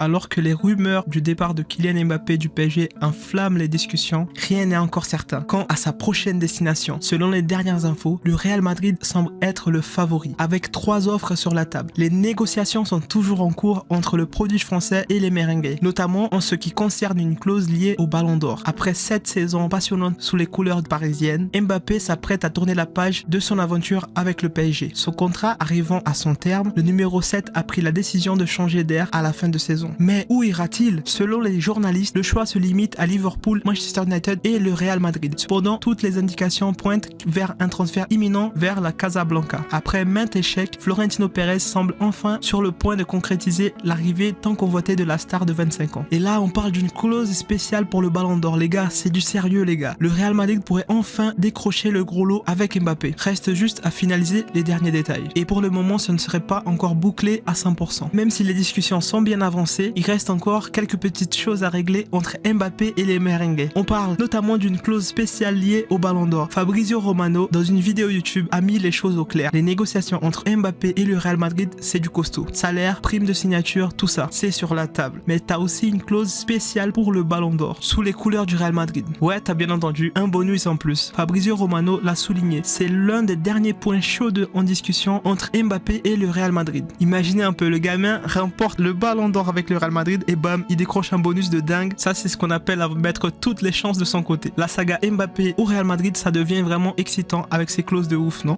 Alors que les rumeurs du départ de Kylian Mbappé du PSG inflamment les discussions, rien n'est encore certain quant à sa prochaine destination. Selon les dernières infos, le Real Madrid semble être le favori, avec 3 offres sur la table. Les négociations sont toujours en cours entre le prodige français et les merengues, notamment en ce qui concerne une clause liée au Ballon d'Or. Après 7 saisons passionnantes sous les couleurs parisiennes, Mbappé s'apprête à tourner la page de son aventure avec le PSG. Son contrat arrivant à son terme, le numéro 7 a pris la décision de changer d'air à la fin de saison. Mais où ira-t-il? Selon les journalistes, le choix se limite à Liverpool, Manchester United et le Real Madrid. Cependant, toutes les indications pointent vers un transfert imminent vers la Casablanca. Après maintes échecs, Florentino Pérez semble enfin sur le point de concrétiser l'arrivée tant convoitée de la star de 25 ans. Et là, on parle d'une clause spéciale pour le Ballon d'Or, les gars, c'est du sérieux les gars. Le Real Madrid pourrait enfin décrocher le gros lot avec Mbappé. Reste juste à finaliser les derniers détails. Et pour le moment, ce ne serait pas encore bouclé à 100%. Même si les discussions sont bien avancées, il reste encore quelques petites choses à régler entre Mbappé et les merengues. On parle notamment d'une clause spéciale liée au Ballon d'Or. Fabrizio Romano, dans une vidéo YouTube, a mis les choses au clair. Les négociations entre Mbappé et le Real Madrid, c'est du costaud. Salaire, prime de signature, tout ça, c'est sur la table. Mais t'as aussi une clause spéciale pour le Ballon d'Or, sous les couleurs du Real Madrid. Ouais, t'as bien entendu, un bonus en plus. Fabrizio Romano l'a souligné. C'est l'un des derniers points chauds en discussion entre Mbappé et le Real Madrid. Imaginez un peu, le gamin remporte le Ballon d'Or avec le Real Madrid et bam, il décroche un bonus de dingue. Ça, c'est ce qu'on appelle à mettre toutes les chances de son côté. La saga Mbappé au Real Madrid, ça devient vraiment excitant avec ses clauses de ouf, non?